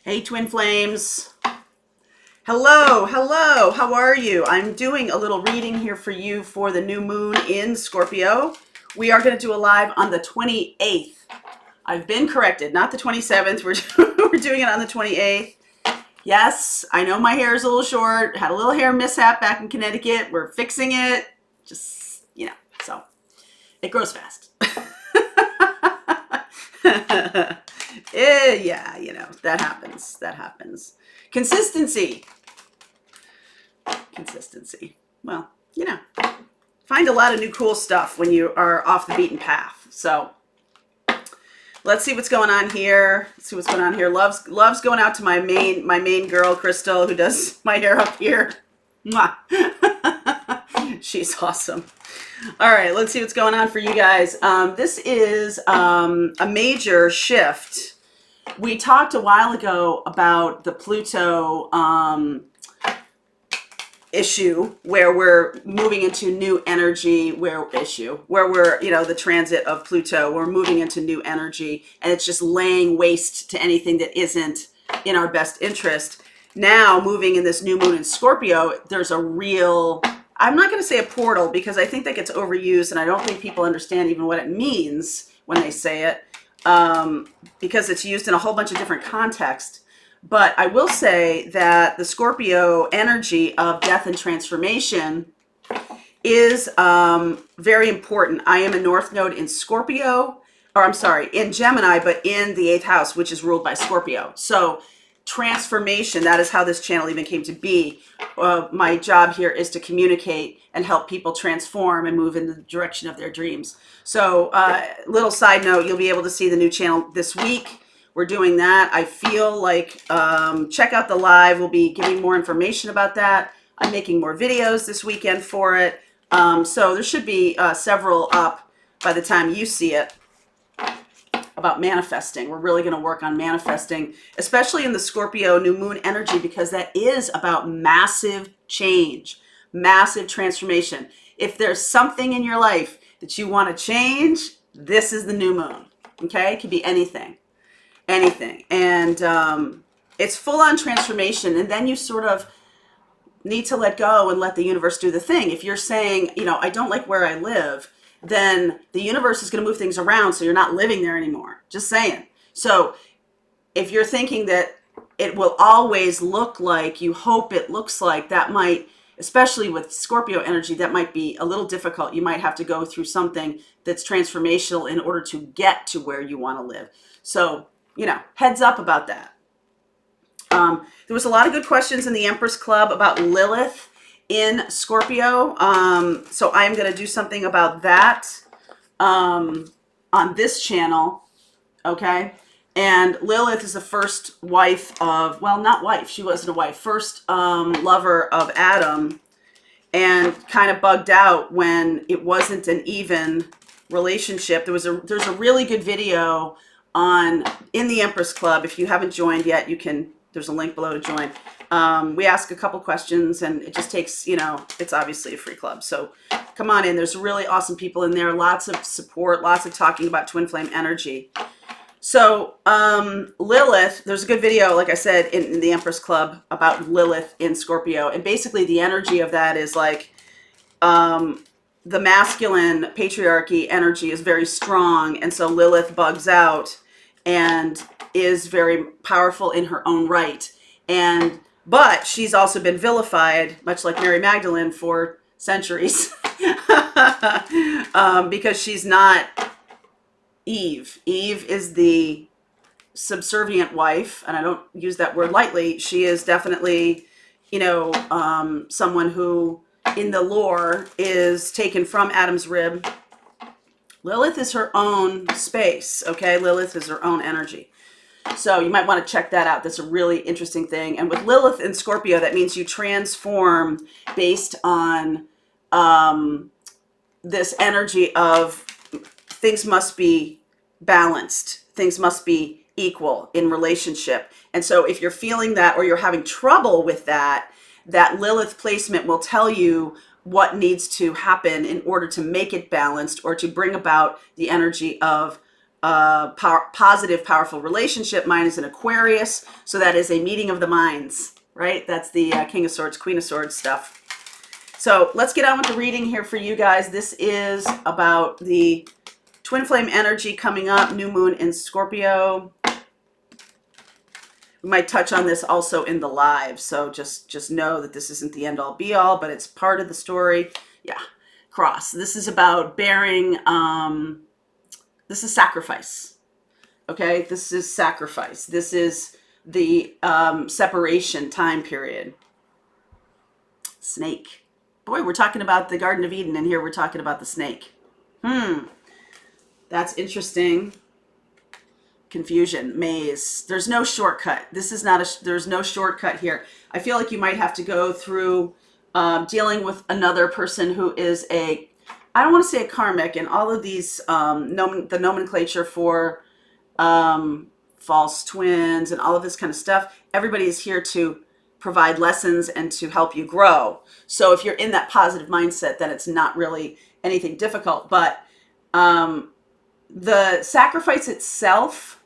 Hey, Twin Flames. Hello, hello. How are you? I'm doing a little reading here for you for the new moon in Scorpio. We are going to do a live on the 28th. I've been corrected, not the 27th. We're doing it on the 28th. Yes, I know my hair is a little short. Had a little hair mishap back in Connecticut. We're fixing it. Just, so it grows fast. Yeah, that happens. That happens. Consistency. Consistency. Well, find a lot of new cool stuff when you are off the beaten path. So let's see what's going on here. Love's going out to my main girl, Crystal, who does my hair up here. Mwah. She's awesome. All right, let's see what's going on for you guys. This is a major shift. We talked a while ago about the Pluto issue, where we're moving into new energy, where we're, the transit of Pluto, we're moving into new energy, and it's just laying waste to anything that isn't in our best interest. Now, moving in this new moon in Scorpio, there's a real, I'm not going to say a portal, because I think that gets overused, and I don't think people understand even what it means when they say it, because it's used in a whole bunch of different contexts. But I will say that the Scorpio energy of death and transformation is very important. I am a North Node in Scorpio, or I'm sorry, in Gemini, but in the 8th house, which is ruled by Scorpio. So transformation, that is how this channel even came to be. My job here is to communicate and help people transform and move in the direction of their dreams. So little side note, you'll be able to see the new channel this week. We're doing that. I feel like check out the live. We'll be giving more information about that. I'm making more videos this weekend for it. So there should be several up by the time you see it about manifesting. We're really going to work on manifesting, especially in the Scorpio new moon energy, because that is about massive change, massive transformation. If there's something in your life that you want to change, this is the new moon. Okay? It could be anything. And it's full-on transformation, and then you sort of need to let go and let the universe do the thing. If you're saying, I don't like where I live, then the universe is going to move things around so you're not living there anymore. Just saying. So if you're thinking that it will always look like you hope it looks like, that might, especially with Scorpio energy, that might be a little difficult. You might have to go through something that's transformational in order to get to where you want to live. So heads up about that. There was a lot of good questions in the Empress Club about Lilith in Scorpio. So I'm going to do something about that on this channel. Okay. And Lilith is the first wife of, well, not wife. She wasn't a wife. First lover of Adam, and kind of bugged out when it wasn't an even relationship. There's a really good video in the Empress Club. If you haven't joined yet, there's a link below to join. We ask a couple questions, and it just takes, it's obviously a free club. So come on in. There's really awesome people in there. Lots of support, lots of talking about twin flame energy. So Lilith, there's a good video, like I said, in the Empress Club about Lilith in Scorpio. And basically the energy of that is like the masculine patriarchy energy is very strong. And so Lilith bugs out and is very powerful in her own right. But she's also been vilified, much like Mary Magdalene, for centuries because she's not Eve. Eve is the subservient wife, and I don't use that word lightly. She is definitely, someone who in the lore is taken from Adam's rib. Lilith is her own space, okay? Lilith is her own energy. So you might want to check that out. That's a really interesting thing. And with Lilith in Scorpio, that means you transform based on this energy of things must be balanced. Things must be equal in relationship. And so if you're feeling that, or you're having trouble with that Lilith placement will tell you what needs to happen in order to make it balanced, or to bring about the energy of positive, powerful relationship. Mine is an Aquarius, so that is a meeting of the minds, right? That's the King of Swords, Queen of Swords stuff. So let's get on with the reading here for you guys. This is about the twin flame energy coming up, new moon in Scorpio. We might touch on this also in the live, so just know that this isn't the end all be all, but it's part of the story. Yeah, cross. This is about bearing, this is sacrifice, okay? This is sacrifice. This is the separation time period. Snake. Boy, we're talking about the Garden of Eden, and here we're talking about the snake. That's interesting. Confusion, maze. There's no shortcut. This is not there's no shortcut here. I feel like you might have to go through dealing with another person who is I don't want to say a karmic, and all of these, the nomenclature for false twins and all of this kind of stuff, everybody is here to provide lessons and to help you grow. So if you're in that positive mindset, then it's not really anything difficult. But the sacrifice itself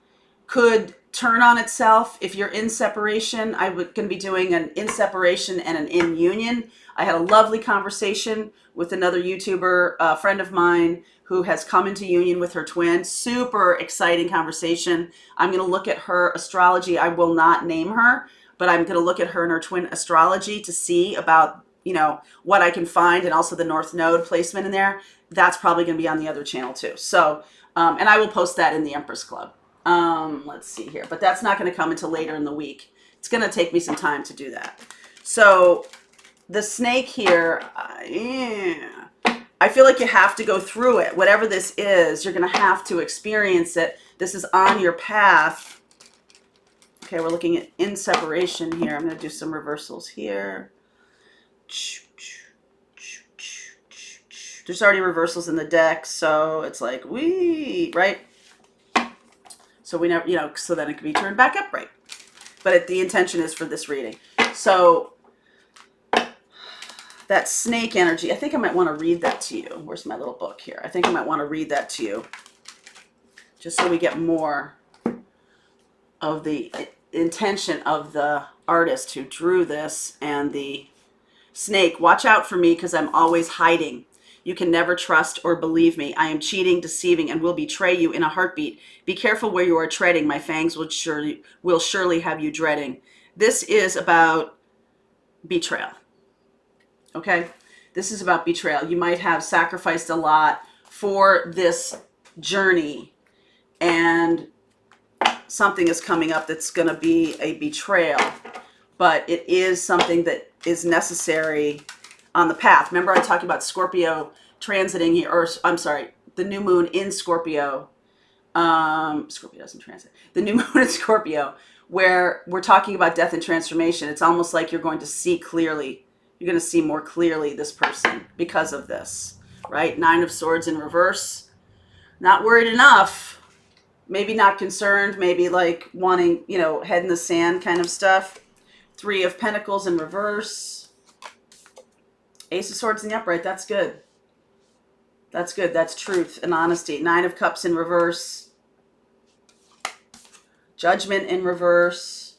could turn on itself if you're in separation. I'm going to be doing an in separation and an in union. I had a lovely conversation with another YouTuber, a friend of mine, who has come into union with her twin. Super exciting conversation. I'm going to look at her astrology. I will not name her, but I'm going to look at her and her twin astrology to see about, you know, what I can find, and also the North Node placement in there. That's probably going to be on the other channel too. So, and I will post that in the Empress Club. Let's see here, but that's not going to come until later in the week. It's going to take me some time to do that. So the snake here, I feel like you have to go through it. Whatever this is, you're going to have to experience it. This is on your path. Okay, we're looking at in separation here. I'm going to do some reversals here. There's already reversals in the deck, so it's like, right? So we never, you know, so then it can be turned back upright. But the intention is for this reading. So that snake energy, I think I might want to read that to you. Where's my little book here? I think I might want to read that to you, just so we get more of the intention of the artist who drew this. And the snake, watch out for me because I'm always hiding. You can never trust or believe me. I am cheating, deceiving, and will betray you in a heartbeat. Be careful where you are treading. My fangs will surely have you dreading. This is about betrayal. Okay? This is about betrayal. You might have sacrificed a lot for this journey, and something is coming up that's going to be a betrayal. But it is something that is necessary on the path. Remember I talked about Scorpio transiting here, or I'm sorry, the new moon in Scorpio. Scorpio doesn't transit. The new moon in Scorpio, where we're talking about death and transformation. It's almost like you're going to see clearly. You're going to see more clearly this person because of this, right? 9 of Swords in reverse. Not worried enough. Maybe not concerned. Maybe like wanting, you know, head in the sand kind of stuff. 3 of Pentacles in reverse. Ace of Swords in the upright. That's good. That's good. That's truth and honesty. 9 of Cups in reverse. Judgment in reverse.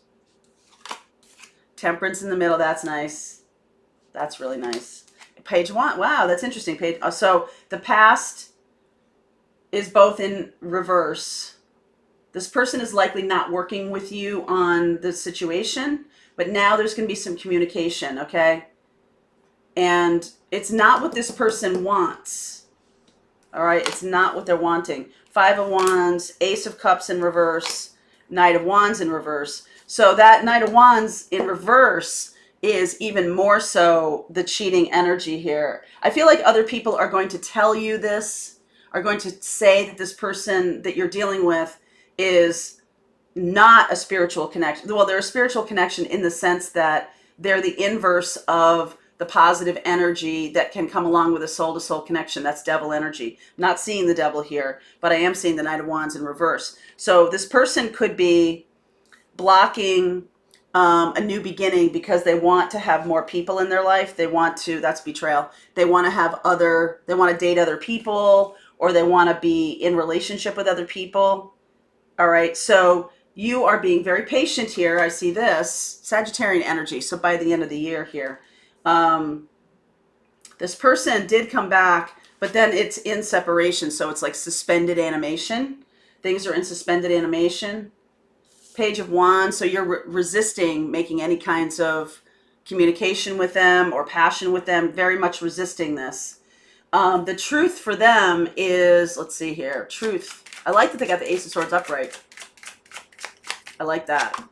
Temperance in the middle. That's nice. That's really nice. Page 1. Wow, that's interesting. Page. So the past is both in reverse. This person is likely not working with you on the situation, but now there's going to be some communication, okay? And it's not what this person wants. All right, it's not what they're wanting. 5 of Wands, Ace of Cups in reverse, Knight of Wands in reverse. So that Knight of Wands in reverse is even more so the cheating energy here. I feel like other people are going to tell you this, are going to say that this person that you're dealing with is not a spiritual connection. Well, they're a spiritual connection in the sense that they're the inverse of the positive energy that can come along with a soul-to-soul connection. That's devil energy. I'm not seeing the devil here, but I am seeing the Knight of Wands in reverse. So this person could be blocking a new beginning because they want to have more people in their life. They want to, that's betrayal. They want to have they want to date other people, or they want to be in relationship with other people. All right. So you are being very patient here. I see this Sagittarian energy. So by the end of the year here, this person did come back, but then it's in separation. So it's like suspended animation. Things are in suspended animation. Page of Wands. So you're resisting making any kinds of communication with them or passion with them, very much resisting this. The truth for them is, let's see here, truth. I like that they got the Ace of Swords upright. I like that.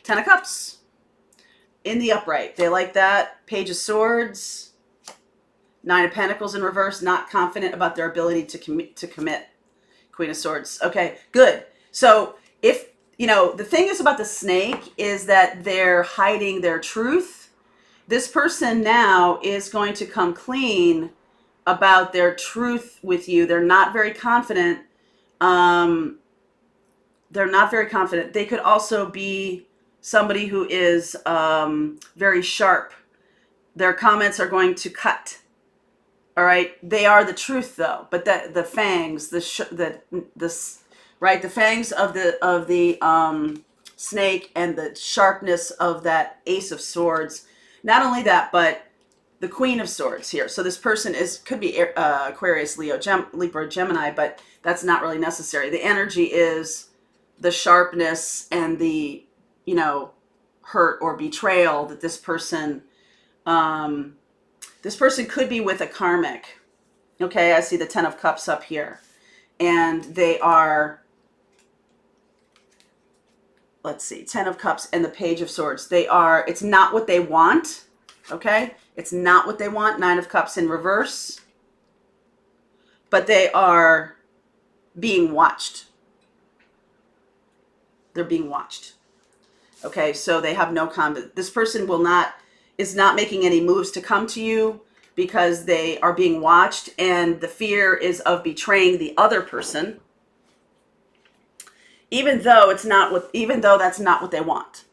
10 of Cups in the upright. They like that. Page of Swords. 9 of Pentacles in reverse. Not confident about their ability to commit. Queen of Swords. Okay, good. So if, you know, the thing is about the snake is that they're hiding their truth. This person now is going to come clean about their truth with you. They're not very confident. They're not very confident. They could also be somebody who is very sharp. Their comments are going to cut. All right. They are the truth, though. But the fangs, the fangs of the snake and the sharpness of that Ace of Swords. Not only that, but the Queen of Swords here. So this person could be Aquarius, Leo, Libra, Gemini, but that's not really necessary. The energy is the sharpness and the, you know, hurt or betrayal that this person could be with a karmic. Okay, I see the 10 of Cups up here. And they are, let's see, 10 of Cups and the Page of Swords. It's not what they want. Okay, it's not what they want. 9 of Cups in reverse. But they are being watched. They're being watched. Okay, so they have no confidence. This person is not making any moves to come to you because they are being watched, and the fear is of betraying the other person, even though that's not what they want.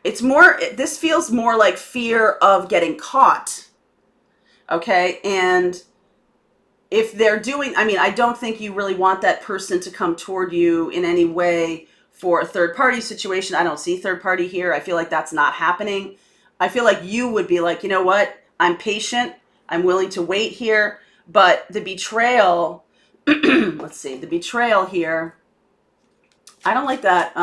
This feels more like fear of getting caught. Okay, and if they're doing, I don't think you really want that person to come toward you in any way for a third party situation. I don't see third party here. I feel like that's not happening. I feel like you would be like, you know what? I'm patient. I'm willing to wait here. But the betrayal, let's see, the betrayal here, I don't like that,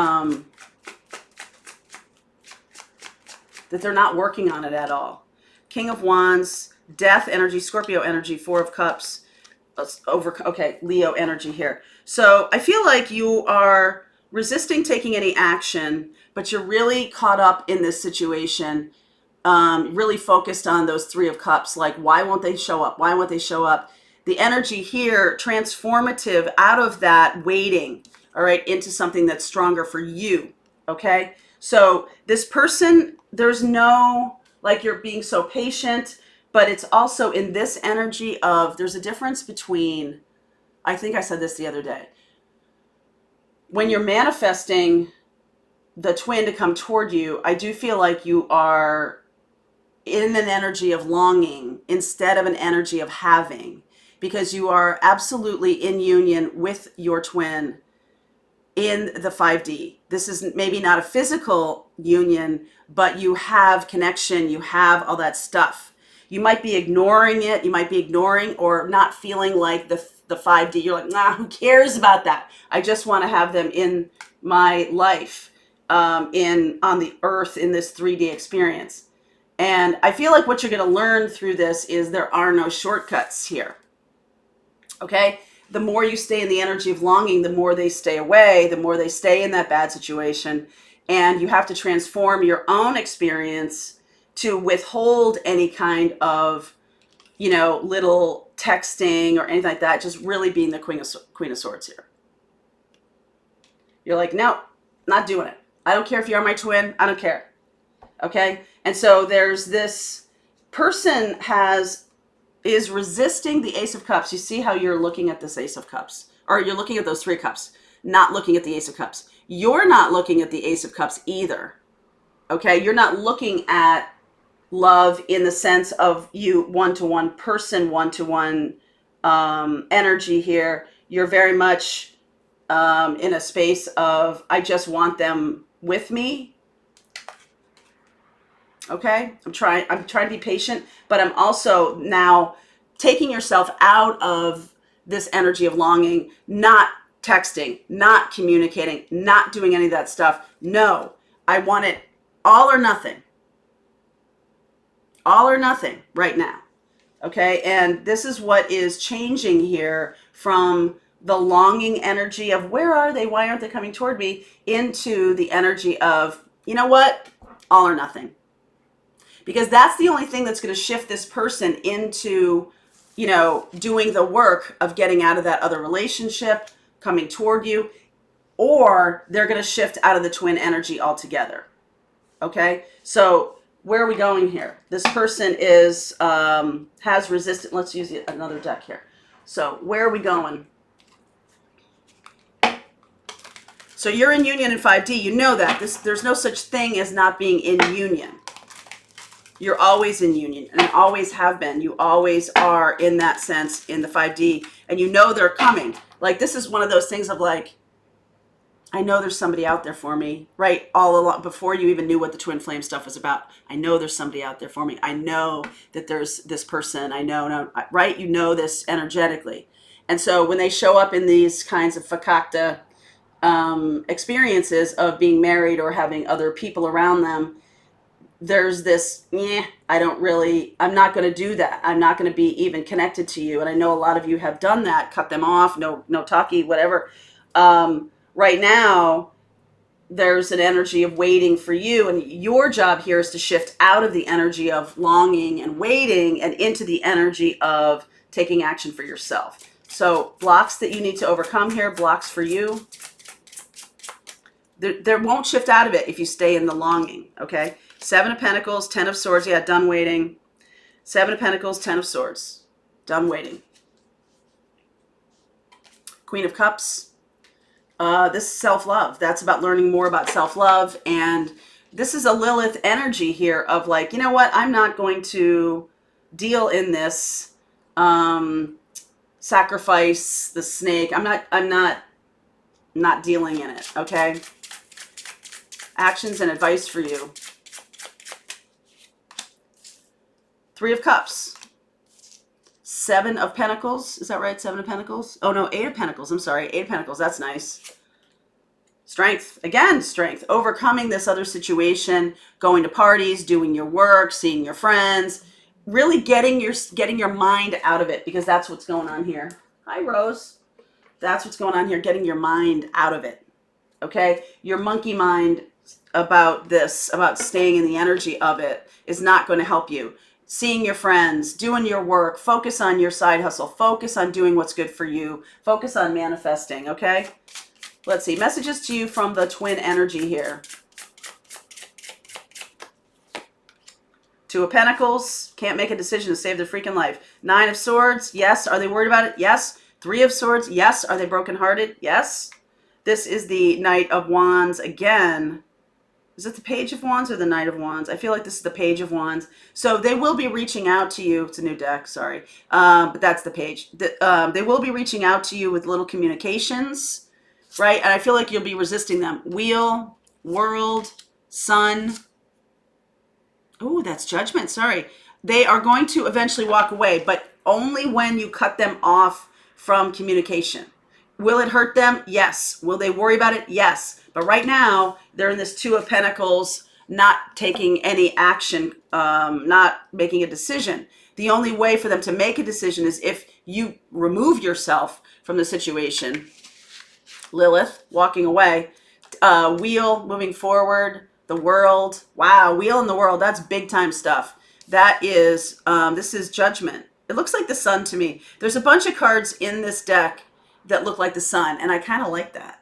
that they're not working on it at all. King of Wands, Death energy, Scorpio energy, 4 of Cups, Leo energy here. So I feel like you are resisting taking any action, but you're really caught up in this situation, really focused on those 3 of Cups. Like, why won't they show up? Why won't they show up? The energy here, transformative out of that waiting, all right, into something that's stronger for you, okay? So this person, there's no, like, you're being so patient, but it's also in this energy of, there's a difference between, I think I said this the other day, when you're manifesting the twin to come toward you, I do feel like you are in an energy of longing instead of an energy of having, because you are absolutely in union with your twin in the 5D. This is maybe not a physical union, but you have connection, you have all that stuff. You might be ignoring it, you might be ignoring or not feeling like the 5D. You're like, nah, who cares about that? I just want to have them in my life, on the earth in this 3D experience. And I feel like what you're going to learn through this is there are no shortcuts here. Okay? The more you stay in the energy of longing, the more they stay away, the more they stay in that bad situation. And you have to transform your own experience to withhold any kind of, you know, little texting or anything like that. Just really being the Queen of Swords here. You're like, no, not doing it. I don't care if you are my twin. I don't care. Okay? And so there's this person is resisting the Ace of Cups. You see how you're looking at this Ace of Cups, or you're looking at those 3 cups, not looking at the Ace of Cups. You're not looking at the Ace of Cups either. Okay? You're not looking at love in the sense of you one-to-one person, one-to-one energy here. You're very much in a space of, I just want them with me. Okay, I'm trying to be patient, but I'm also now taking yourself out of this energy of longing, not texting, not communicating, not doing any of that stuff. No, I want it all or nothing. All or nothing right now. Okay, and this is what is changing here from the longing energy of where are they? Why aren't they coming toward me? Into the energy of, you know what? All or nothing. Because that's the only thing that's going to shift this person into, doing the work of getting out of that other relationship, coming toward you, or they're going to shift out of the twin energy altogether. Okay, so where are we going here? This person is has resistance. Let's use another deck here. So where are we going? So you're in union in 5D. You know that there's no such thing as not being in union. You're always in union and always have been. You always are in that sense in the 5D, and you know they're coming. Like, this is one of those things of like, I know there's somebody out there for me, right? All along, before you even knew what the twin flame stuff was about. I know there's somebody out there for me. I know that there's this person. I know, right? You know this energetically. And so when they show up in these kinds of fakakta experiences of being married or having other people around them, there's this, I'm not going to do that. I'm not going to be even connected to you. And I know a lot of you have done that, cut them off, no talkie, whatever. Right now, there's an energy of waiting for you. And your job here is to shift out of the energy of longing and waiting and into the energy of taking action for yourself. So blocks that you need to overcome here, blocks for you. There won't shift out of it if you stay in the longing, okay? 7 of Pentacles, 10 of Swords, yeah, done waiting. 7 of Pentacles, 10 of Swords, done waiting. Queen of Cups, this is self-love. That's about learning more about self-love, and this is a Lilith energy here of like, you know what, I'm not going to deal in this sacrifice, the snake. I'm not dealing in it, okay? Actions and advice for you. 3 of Cups. 7 of Pentacles. Is that right? 7 of Pentacles? Oh, no, 8 of Pentacles. I'm sorry. 8 of Pentacles. That's nice. Strength. Again, strength. Overcoming this other situation, going to parties, doing your work, seeing your friends, really getting your mind out of it, because that's what's going on here. Hi, Rose. That's what's going on here, getting your mind out of it. Okay? Your monkey mind about this, about staying in the energy of it, is not going to help you. Seeing your friends, doing your work, focus on your side hustle, focus on doing what's good for you, focus on manifesting, okay? Let's see, messages to you from the twin energy here. 2 of Pentacles, can't make a decision to save their freaking life. 9 of Swords, yes. Are they worried about it? Yes. 3 of Swords, yes. Are they brokenhearted? Yes. This is the Knight of Wands again. Is it the Page of Wands or the Knight of Wands? I feel like this is the Page of Wands. So they will be reaching out to you. It's a new deck, sorry. But that's the Page. They will be reaching out to you with little communications, right? And I feel like you'll be resisting them. Wheel, World, Sun. Oh, that's Judgment, sorry. They are going to eventually walk away, but only when you cut them off from communication. Will it hurt them? Yes. Will they worry about it? Yes. But right now, they're in this 2 of Pentacles, not taking any action, not making a decision. The only way for them to make a decision is if you remove yourself from the situation. Lilith, walking away. Wheel, moving forward. The World. Wow, Wheel in the World. That's big time stuff. That is, this is Judgment. It looks like the Sun to me. There's a bunch of cards in this deck that look like the Sun, and I kind of like that.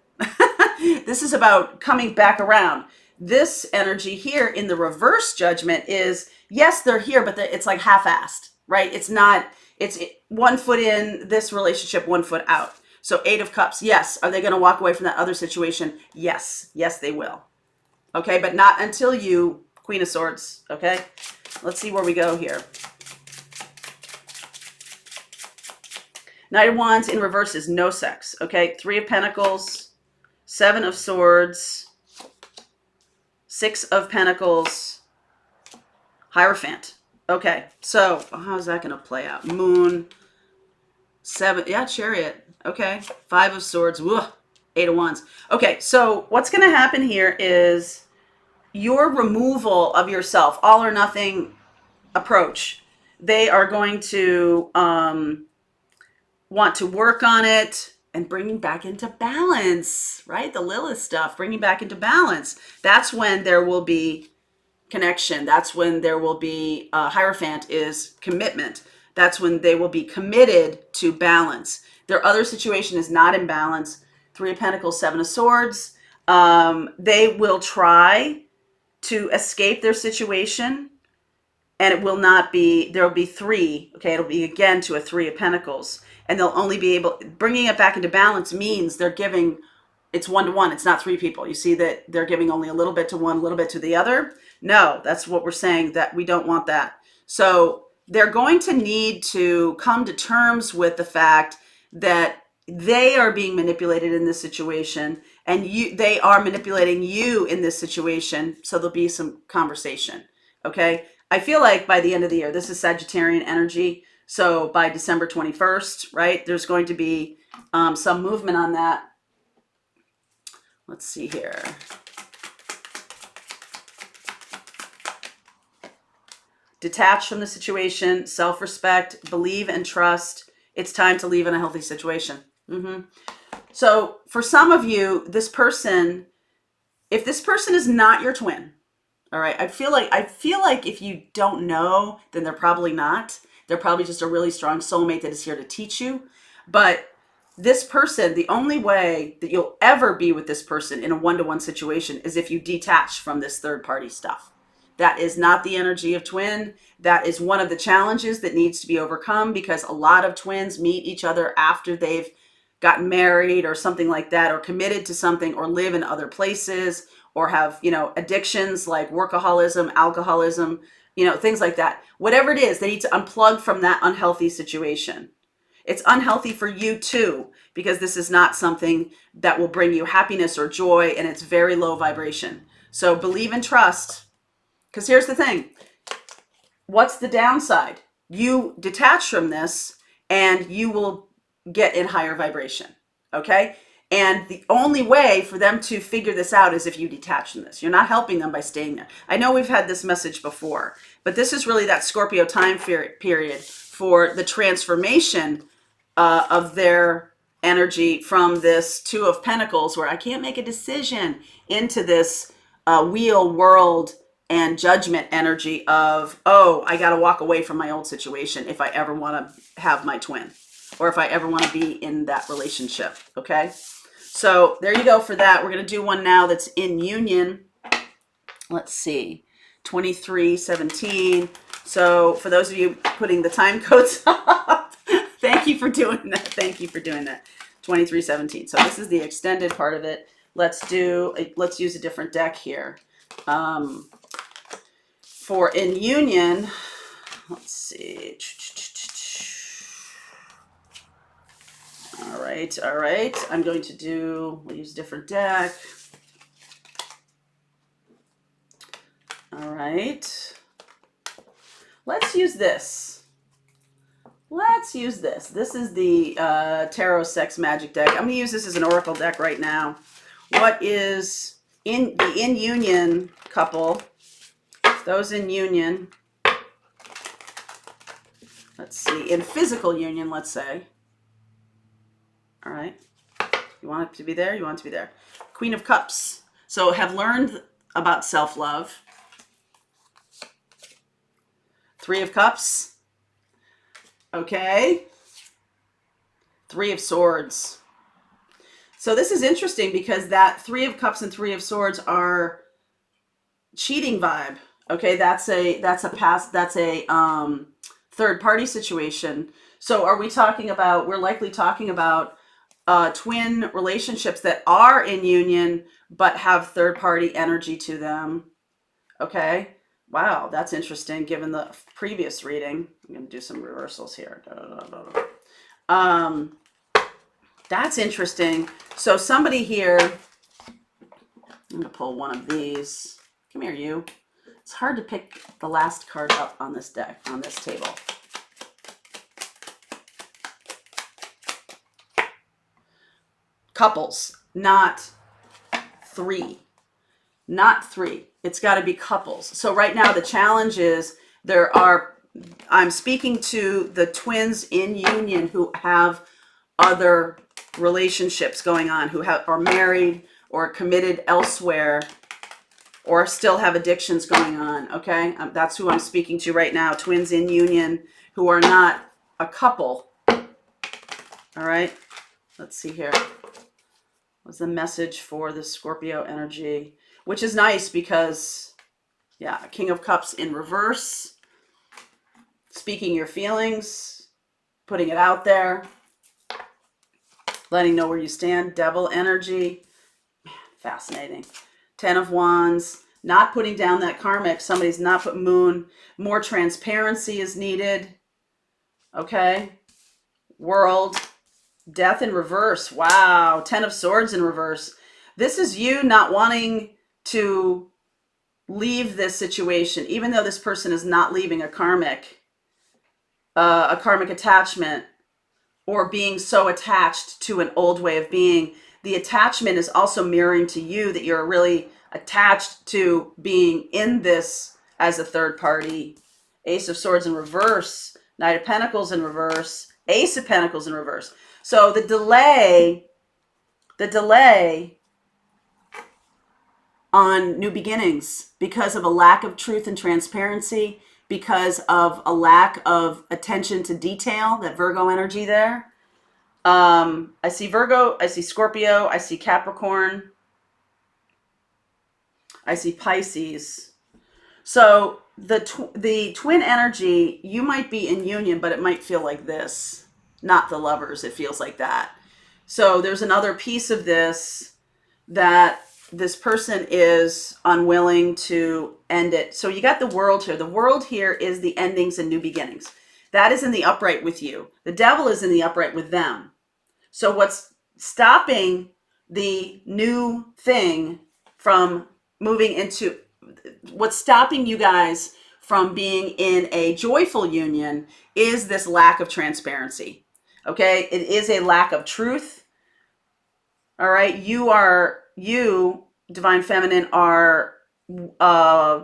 This is about coming back around. This energy here in the reverse Judgment is, yes, they're here, but it's like half-assed, right? It's not, it's 1 foot in this relationship, 1 foot out. So 8 of Cups, yes. Are they going to walk away from that other situation? Yes. Yes, they will. Okay, but not until you, Queen of Swords, okay? Let's see where we go here. Knight of Wands in reverse is no sex. Okay, Three of Pentacles, Seven of Swords, Six of Pentacles, Hierophant. Okay, so how's that going to play out? Moon, Seven, yeah, Chariot. Okay, Five of Swords, whoa, Eight of Wands. Okay, so what's going to happen here is your removal of yourself, all or nothing approach. They are going to want to work on it and bringing back into balance, right? The Lilith stuff, bringing back into balance. That's when there will be connection. That's when there will be Hierophant is commitment. That's when they will be committed to balance. Their other situation is not in balance. Three of Pentacles, Seven of Swords. They will try to escape their situation, and it will not be, there will be three. Okay, it'll be again to a Three of Pentacles, and they'll only be able, bringing it back into balance means they're giving, it's one-to-one. It's not three people. You see that they're giving only a little bit to one, a little bit to the other. No, that's what we're saying, that we don't want that. So they're going to need to come to terms with the fact that they are being manipulated in this situation, and they are manipulating you in this situation. So there'll be some conversation. Okay. I feel like by the end of the year, this is Sagittarian energy. So by December 21st, right, there's going to be some movement on that. Let's see here. Detach from the situation, self-respect, believe and trust. It's time to leave in a healthy situation. So for some of you, this person, if this person is not your twin, all right, I feel like if you don't know, then they're probably not. They're probably just a really strong soulmate that is here to teach you. But this person, the only way that you'll ever be with this person in a one-to-one situation is if you detach from this third-party stuff. That is not the energy of twin. That is one of the challenges that needs to be overcome, because a lot of twins meet each other after they've gotten married or something like that, or committed to something, or live in other places, or have, addictions like workaholism, alcoholism, things like that. Whatever it is, they need to unplug from that unhealthy situation. It's unhealthy for you too, because this is not something that will bring you happiness or joy, and it's very low vibration. So believe and trust. Because here's the thing. What's the downside? You detach from this and you will get in higher vibration. Okay? And the only way for them to figure this out is if you detach from this. You're not helping them by staying there. I know we've had this message before, but this is really that Scorpio time period for the transformation of their energy from this Two of Pentacles, where I can't make a decision, into this wheel, world, and judgment energy of, oh, I got to walk away from my old situation if I ever want to have my twin, or if I ever want to be in that relationship. Okay. So there you go for that. We're going to do one now that's in union. Let's see. 2317. So for those of you putting the time codes up, thank you for doing that. Thank you for doing that. 2317. So this is the extended part of it. Let's use a different deck here. For in union, let's see. All right. We'll use a different deck. All right. Let's use this. This is the Tarot Sex Magic deck. I'm going to use this as an oracle deck right now. What is in the in union couple? Those in union. Let's see. In physical union, let's say. All right. You want it to be there? You want it to be there. Queen of Cups. So have learned about self-love. Three of Cups. Okay. Three of Swords. So this is interesting, because that Three of Cups and Three of Swords are cheating vibe. Okay, that's a third party situation. So are we talking about, we're likely talking about twin relationships that are in union but have third party energy to them. Okay. Wow, that's interesting given the previous reading. I'm going to do some reversals here. Um, that's interesting. So somebody here, I'm gonna pull one of these. Come here, you. It's hard to pick the last card up on this deck, on this table. Couples, not three. Not three. It's got to be couples. So right now the challenge is I'm speaking to the twins in union who have other relationships going on, who are married or committed elsewhere or still have addictions going on, okay? That's who I'm speaking to right now, twins in union who are not a couple. All right, let's see here. What's the message for the Scorpio energy? Which is nice because, yeah, King of Cups in reverse, speaking your feelings, putting it out there, letting know where you stand, Devil energy. Man, fascinating. 10 of Wands, not putting down that karmic. Somebody's not put Moon. More transparency is needed. Okay. World. Death in reverse. Wow. 10 of Swords in reverse. This is you not wanting to leave this situation, even though this person is not leaving a karmic attachment or being so attached to an old way of being. The attachment is also mirroring to you that you're really attached to being in this as a third party. Ace of Swords in reverse, Knight of Pentacles in reverse, Ace of Pentacles in reverse. So the delay on new beginnings because of a lack of truth and transparency, because of a lack of attention to detail, that Virgo energy there. I see Virgo, I see Scorpio, I see Capricorn, I see Pisces. So the twin energy, you might be in union, but it might feel like this, not the lovers. It feels like that. So there's another piece of this that this person is unwilling to end it. So you got the World here. The World here is the endings and new beginnings. That is in the upright with you. The Devil is in the upright with them. So what's stopping the new thing from moving into, what's stopping you guys from being in a joyful union is this lack of transparency. Okay? It is a lack of truth. All right? You, Divine Feminine, are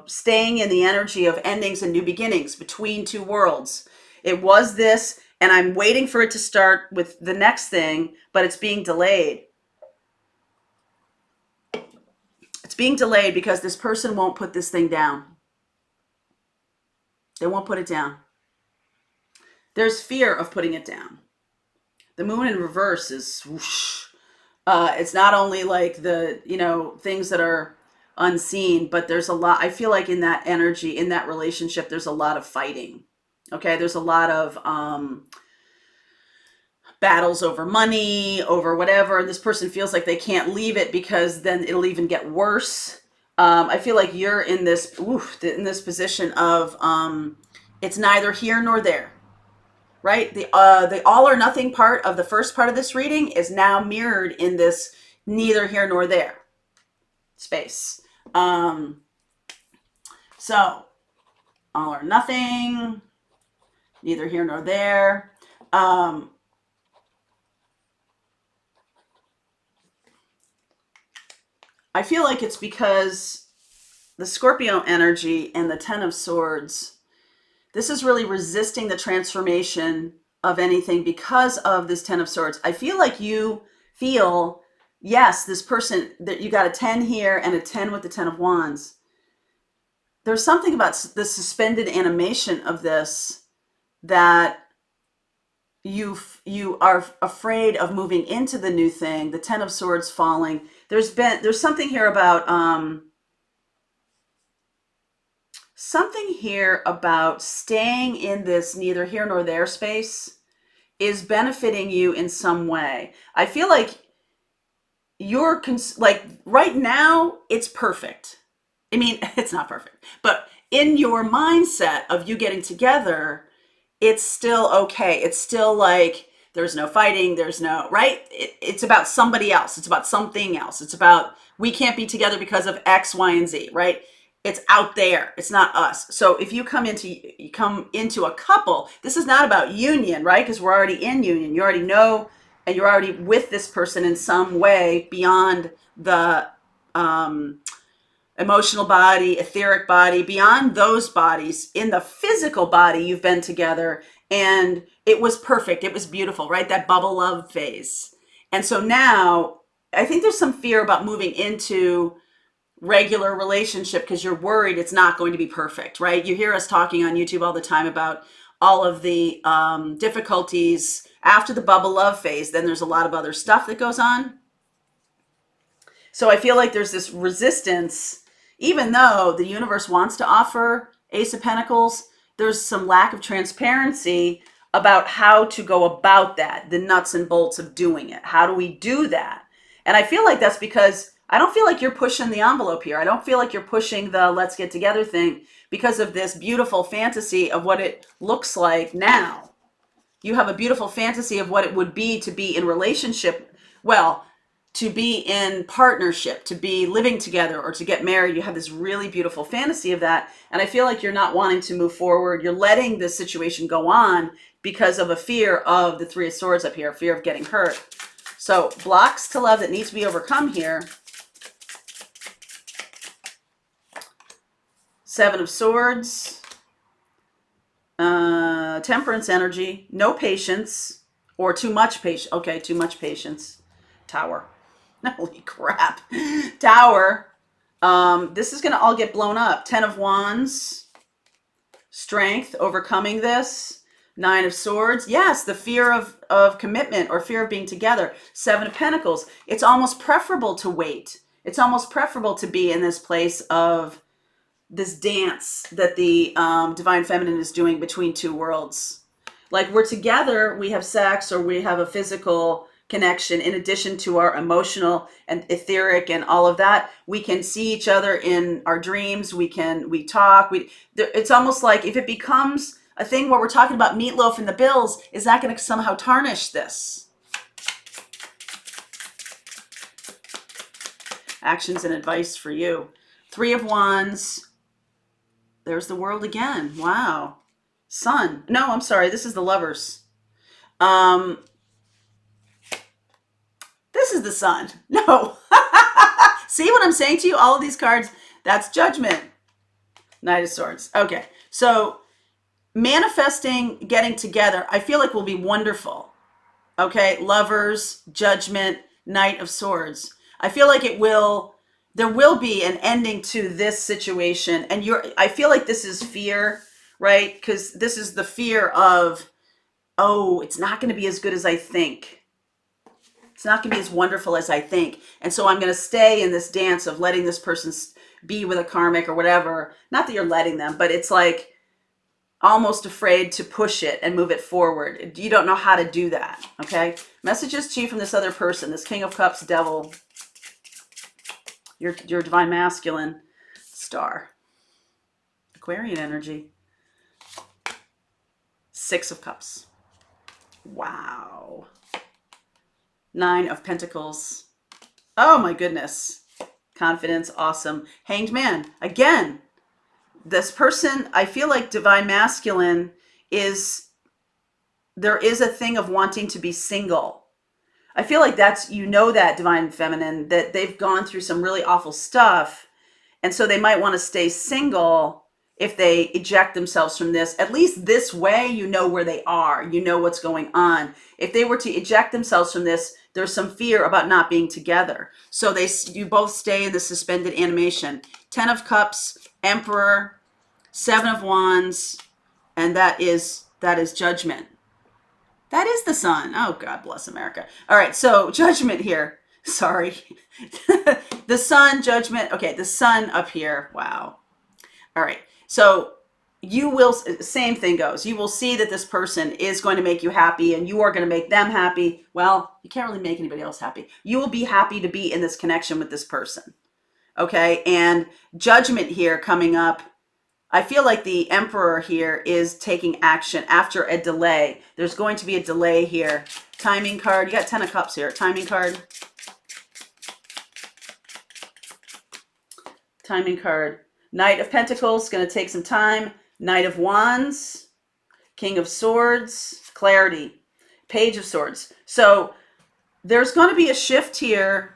staying in the energy of endings and new beginnings between two worlds. It was this, and I'm waiting for it to start with the next thing, but it's being delayed. It's being delayed because this person won't put this thing down. They won't put it down. There's fear of putting it down. The Moon in reverse is whoosh. It's not only like the, things that are unseen, but there's a lot. I feel like in that energy, in that relationship, there's a lot of fighting. Okay, there's a lot of battles over money, over whatever. And this person feels like they can't leave it because then it'll even get worse. I feel like you're in this position of it's neither here nor there, right? The all or nothing part of the first part of this reading is now mirrored in this neither here nor there space. So all or nothing, neither here nor there. I feel like it's because the Scorpio energy and the 10 of Swords, this is really resisting the transformation of anything because of this 10 of Swords. I feel like you feel, yes, this person, that you got a 10 here and a 10 with the 10 of Wands. There's something about the suspended animation of this that you are afraid of moving into the new thing, the 10 of Swords falling. There's something here about staying in this neither here nor there space is benefiting you in some way. I feel like you're like right now it's perfect. I mean, it's not perfect, but in your mindset of you getting together, it's still okay. It's still like There's no fighting. There's no, right? It's about somebody else. It's about something else. It's about, we can't be together because of X, Y, and Z, right? It's out there. It's not us. So if you come into a couple, this is not about union, right? Because we're already in union. You already know, and you're already with this person in some way beyond the emotional body, etheric body, beyond those bodies. In the physical body, you've been together, and it was perfect. It was beautiful, right? That bubble love phase. And so now I think there's some fear about moving into regular relationship because you're worried it's not going to be perfect, right? You hear us talking on YouTube all the time about all of the difficulties after the bubble love phase. Then there's a lot of other stuff that goes on. So I feel like there's this resistance, even though the universe wants to offer Ace of Pentacles, there's some lack of transparency about how to go about that, the nuts and bolts of doing it. How do we do that? And I feel like that's because I don't feel like you're pushing the envelope here. I don't feel like you're pushing the let's get together thing because of this beautiful fantasy of what it looks like now. You have a beautiful fantasy of what it would be to be in relationship, well, to be in partnership, to be living together, or to get married. You have this really beautiful fantasy of that. And I feel like you're not wanting to move forward. You're letting this situation go on because of a fear of the Three of Swords up here, fear of getting hurt. So blocks to love that need to be overcome here. Seven of Swords, Temperance energy, no patience, or too much patience. Okay, too much patience. Tower. Holy crap. Tower. This is going to all get blown up. 10 of Wands, strength, overcoming this. 9 of Swords. Yes, the fear of commitment or fear of being together. 7 of Pentacles. It's almost preferable to wait. It's almost preferable to be in this place of this dance that the Divine Feminine is doing between two worlds. Like we're together, we have sex, or we have a physical connection in addition to our emotional and etheric and all of that. We can see each other in our dreams. We talk. It's almost like if it becomes a thing where we're talking about meatloaf and the bills, is that going to somehow tarnish this? Actions and advice for you. 3 of Wands. There's the World again. Wow. Sun. No, I'm sorry. This is the Lovers. This is the Sun. No. See what I'm saying to you? All of these cards, that's Judgment. Knight of Swords. Okay. So manifesting, getting together, I feel like will be wonderful. Okay. Lovers, Judgment, Knight of Swords. I feel like there will be an ending to this situation. And I feel like this is fear, right? Because this is the fear of, oh, it's not going to be as good as I think. It's not going to be as wonderful as I think. And so I'm going to stay in this dance of letting this person be with a karmic or whatever. Not that you're letting them, but it's like almost afraid to push it and move it forward. You don't know how to do that, okay? Messages to you from this other person, this King of Cups, Devil, your Divine Masculine, Star, Aquarian energy, 6 of Cups. Wow. 9 of Pentacles. Oh my goodness. Confidence, awesome. Hanged Man. Again, this person, I feel like Divine Masculine there is a thing of wanting to be single. I feel like that Divine Feminine, that they've gone through some really awful stuff. And so they might want to stay single if they eject themselves from this. At least this way, you know where they are. You know what's going on. If they were to eject themselves from this, there's some fear about not being together. So you both stay in the suspended animation. 10 of Cups, Emperor, 7 of Wands, and that is Judgment. That is the Sun. Oh, God bless America. All right, so Judgment here. Sorry. The Sun, Judgment. Okay, the Sun up here. Wow. All right, so same thing goes. You will see that this person is going to make you happy and you are going to make them happy. Well, you can't really make anybody else happy. You will be happy to be in this connection with this person. Okay, and Judgment here coming up. I feel like the Emperor here is taking action after a delay. There's going to be a delay here. Timing card. You got 10 of Cups here. Timing card. Timing card. Knight of Pentacles. Going to take some time. Knight of Wands. King of Swords. Clarity. Page of Swords. So there's going to be a shift here.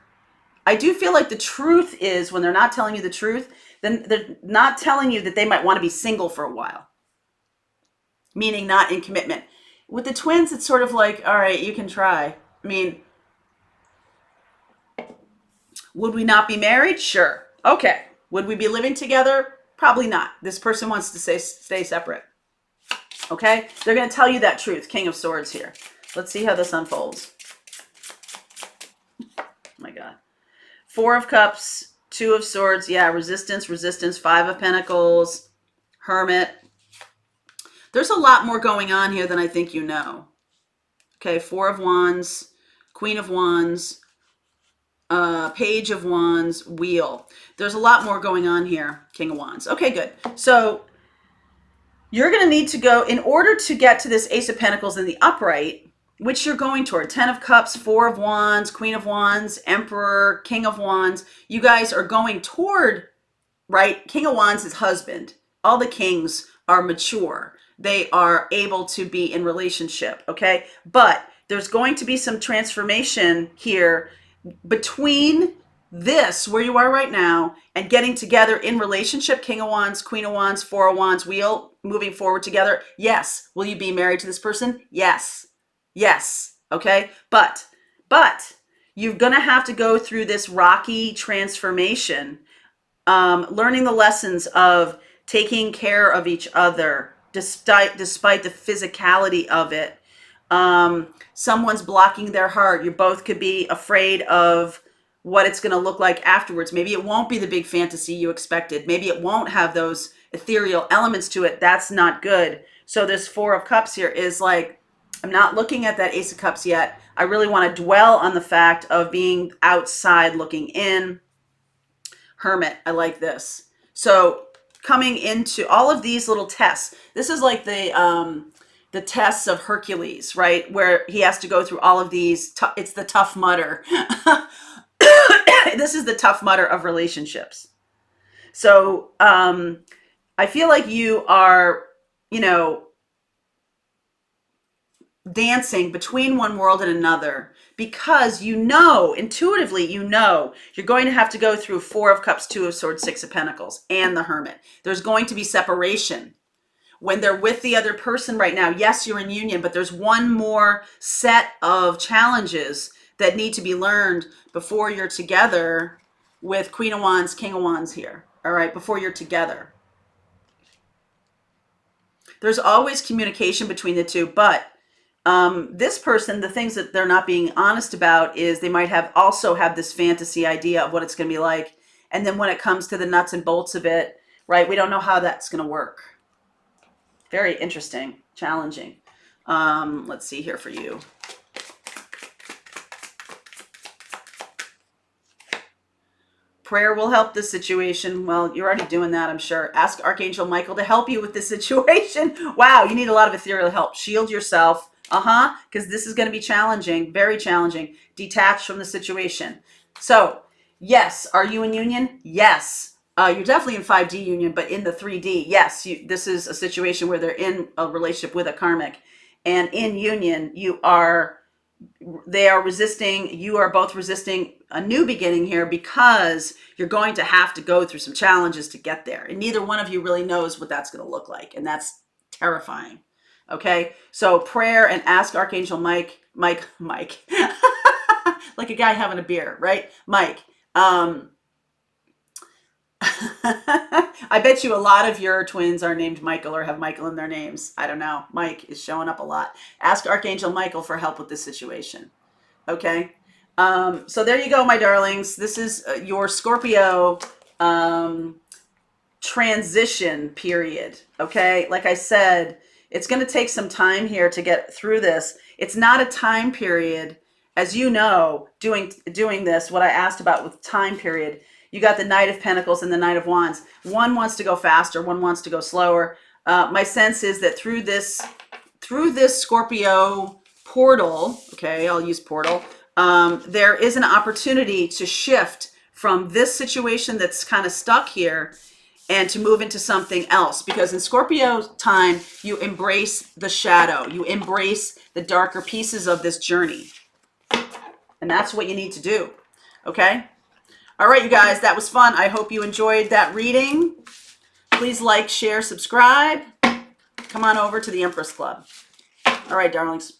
I do feel like the truth is when they're not telling you the truth, then they're not telling you that they might want to be single for a while, meaning not in commitment. With the twins, it's sort of like, all right, you can try. I mean, would we not be married? Sure. Okay. Would we be living together? Probably not. This person wants to stay separate. Okay? They're going to tell you that truth. King of Swords here. Let's see how this unfolds. Oh my God. 4 of Cups, 2 of Swords. Yeah, resistance. 5 of Pentacles, Hermit. There's a lot more going on here than I think you know. Okay, 4 of Wands, Queen of Wands, Page of Wands, Wheel. There's a lot more going on here. King of Wands. Okay, good. So you're going to need to go, in order to get to this Ace of Pentacles in the upright, which you're going toward. 10 of Cups, 4 of Wands, Queen of Wands, Emperor, King of Wands. You guys are going toward, right? King of Wands is husband. All the kings are mature. They are able to be in relationship, okay? But there's going to be some transformation here between this, where you are right now, and getting together in relationship. King of Wands, Queen of Wands, 4 of Wands, Wheel, moving forward together. Yes. Will you be married to this person? Yes. Yes. Okay. But you're going to have to go through this rocky transformation, learning the lessons of taking care of each other, despite the physicality of it. Someone's blocking their heart. You both could be afraid of what it's going to look like afterwards. Maybe it won't be the big fantasy you expected. Maybe it won't have those ethereal elements to it. That's not good. So this 4 of Cups here is like, I'm not looking at that Ace of Cups yet. I really want to dwell on the fact of being outside looking in. Hermit, I like this. So coming into all of these little tests, this is like the tests of Hercules, right? Where he has to go through all of these. It's the Tough Mudder. This is the Tough Mudder of relationships. So I feel like you are, dancing between one world and another, because intuitively you're going to have to go through 4 of Cups, 2 of Swords, 6 of Pentacles, and the Hermit. There's going to be separation when they're with the other person right now. Yes, you're in union, but there's one more set of challenges that need to be learned before you're together with Queen of Wands, King of Wands here. All right, before you're together. There's always communication between the two, but this person, the things that they're not being honest about is they might also have this fantasy idea of what it's going to be like. And then when it comes to the nuts and bolts of it, right, we don't know how that's going to work. Very interesting, challenging. Let's see here for you. Prayer will help this situation. Well, you're already doing that, I'm sure. Ask Archangel Michael to help you with this situation. Wow, you need a lot of ethereal help. Shield yourself. Because this is going to be challenging, very challenging. Detach from the situation. So, yes, are you in union? Yes. You're definitely in 5D union, but in the 3D, yes, this is a situation where they're in a relationship with a karmic. And in union, they are resisting, you are both resisting a new beginning here, because you're going to have to go through some challenges to get there. And neither one of you really knows what that's going to look like. And that's terrifying. Okay, so prayer and ask Archangel Mike, like a guy having a beer, right? Mike. I bet you a lot of your twins are named Michael or have Michael in their names. I don't know. Mike is showing up a lot. Ask Archangel Michael for help with this situation. Okay, so there you go, my darlings. This is your Scorpio transition period. Okay, like I said, it's going to take some time here to get through this. It's not a time period, as you know, doing this, what I asked about with time period, You got the Knight of Pentacles and the Knight of Wands. One wants to go faster, one wants to go slower. My sense is that through this Scorpio portal, okay, I'll use portal, there is an opportunity to shift from this situation that's kind of stuck here and to move into something else. Because in Scorpio time, you embrace the shadow. You embrace the darker pieces of this journey. And that's what you need to do, okay? All right, you guys, that was fun. I hope you enjoyed that reading. Please like, share, subscribe. Come on over to the Empress Club. All right, darlings.